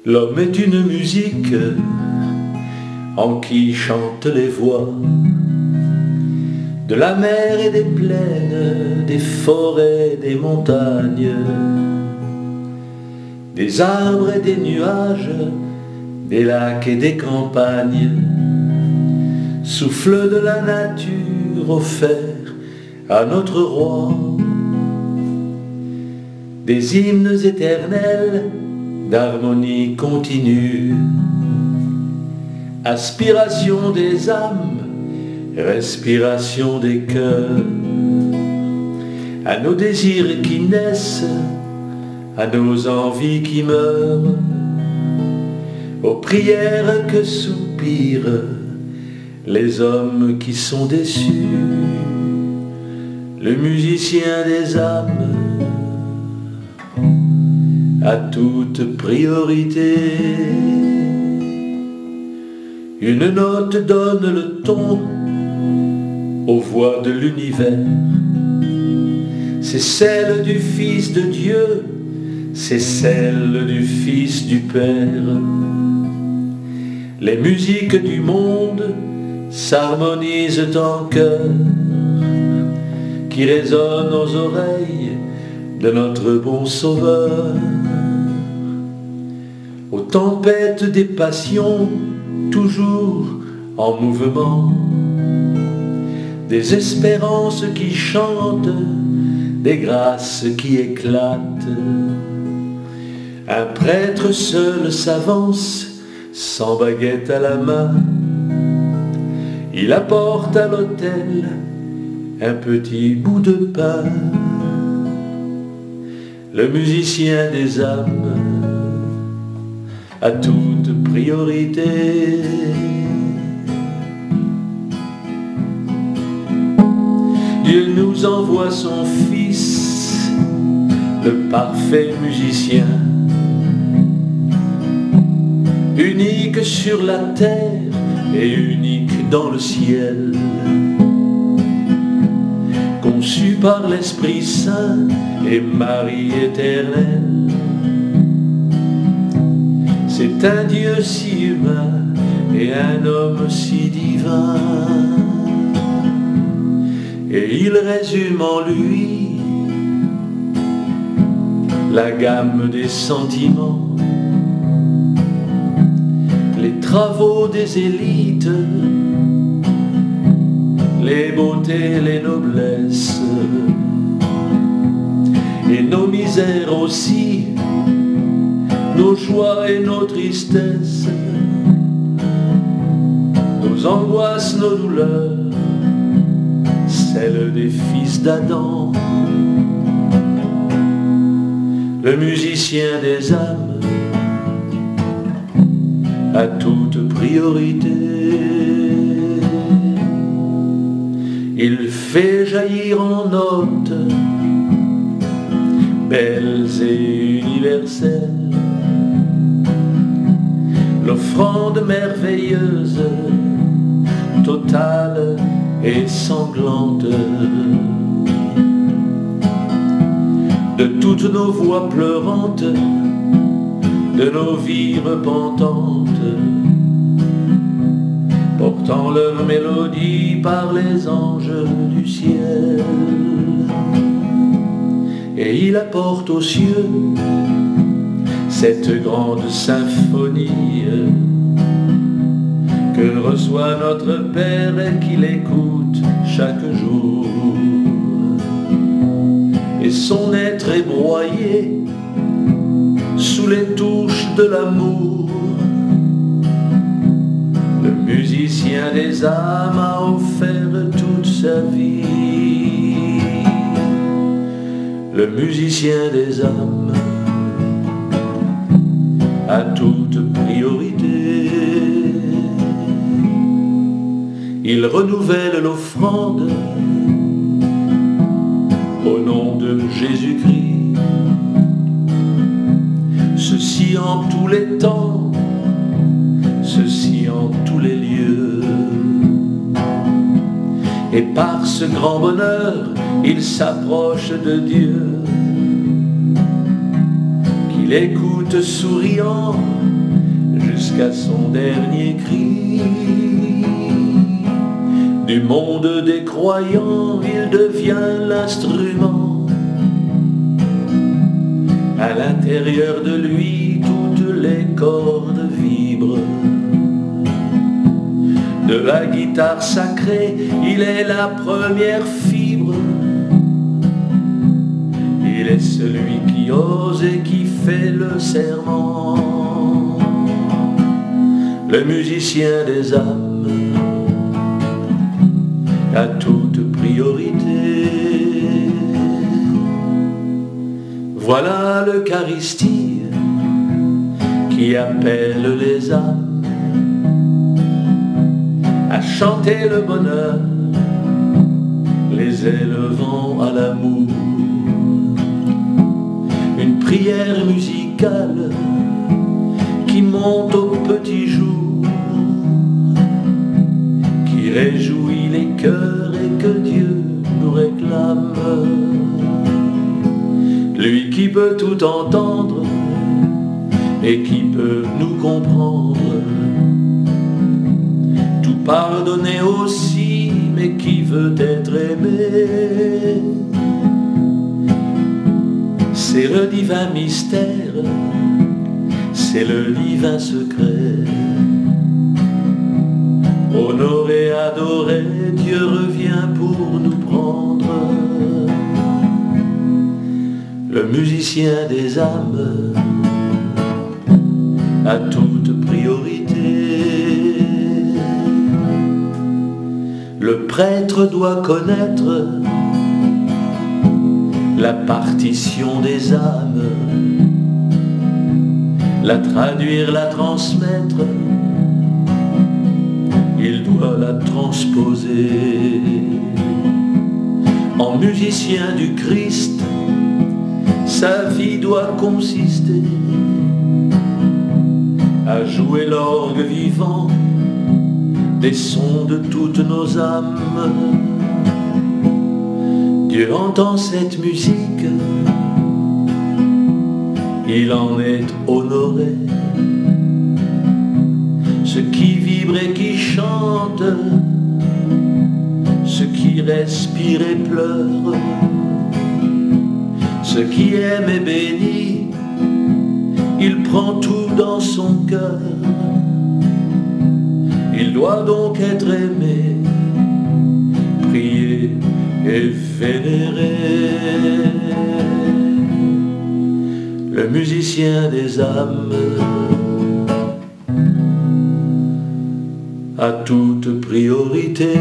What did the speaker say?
L'homme est une musique en qui chantent les voix de la mer et des plaines, des forêts, des montagnes, des arbres et des nuages, des lacs et des campagnes, souffle de la nature offert à notre roi, des hymnes éternels d'harmonie continue, aspiration des âmes, respiration des cœurs, à nos désirs qui naissent, à nos envies qui meurent, aux prières que soupirent les hommes qui sont déçus, le musicien des âmes à toute priorité. Une note donne le ton aux voix de l'univers. C'est celle du Fils de Dieu, c'est celle du Fils du Père. Les musiques du monde s'harmonisent en chœur, qui résonnent aux oreilles de notre bon Sauveur. Aux tempêtes des passions, toujours en mouvement, des espérances qui chantent, des grâces qui éclatent. Un prêtre seul s'avance, sans baguette à la main. Il apporte à l'autel un petit bout de pain. Le musicien des âmes à toute priorité. Dieu nous envoie son Fils, le parfait musicien, unique sur la terre et unique dans le ciel, conçu par l'Esprit Saint et Marie éternelle. C'est un Dieu si humain et un homme si divin, et il résume en lui la gamme des sentiments, les travaux des élites, les beautés, les noblesses, et nos misères aussi, nos joies et nos tristesses, nos angoisses, nos douleurs, celles des fils d'Adam. Le musicien des âmes à toute priorité. Il fait jaillir en notes belles et universelles l'offrande merveilleuse, totale et sanglante de toutes nos voix pleurantes, de nos vies repentantes, portant leur mélodie par les anges du ciel. Et il apporte aux cieux cette grande symphonie que reçoit notre Père et qu'il écoute chaque jour. Et son être est broyé sous les touches de l'amour. Le musicien des âmes a offert toute sa vie. Le musicien des âmes à toute priorité. Il renouvelle l'offrande au nom de Jésus-Christ. Ceci en tous les temps, ceci en tous les lieux. Et par ce grand bonheur, il s'approche de Dieu, qu'il écoute souriant jusqu'à son dernier cri. Du monde des croyants, il devient l'instrument. À l'intérieur de lui, toutes les cordes vibrent. De la guitare sacrée, il est la première fibre. Il est celui qui ose et qui fait le serment. Le musicien des âmes a toute priorité. Voilà l'Eucharistie qui appelle les âmes à chanter le bonheur, les élevant à l'amour. Une prière musicale qui monte au petit jour, qui réjouit les cœurs et que Dieu nous réclame. Lui qui peut tout entendre et qui peut nous comprendre, tout pardonner aussi, mais qui veut être aimé. C'est le divin mystère, c'est le divin secret. Honoré, adoré, Dieu revient pour nous prendre. Le musicien des âmes a toute priorité. Le prêtre doit connaître la partition des âmes, la traduire, la transmettre, il doit la transposer. En musicien du Christ, sa vie doit consister à jouer l'orgue vivant des sons de toutes nos âmes. Dieu entend cette musique, il en est honoré. Ceux qui vibrent et qui chantent, ceux qui respirent et pleurent, ceux qui aiment et bénissent, il prend tout dans son cœur. Il doit donc être aimé, prié et vénéré. Le musicien des âmes a toute priorité.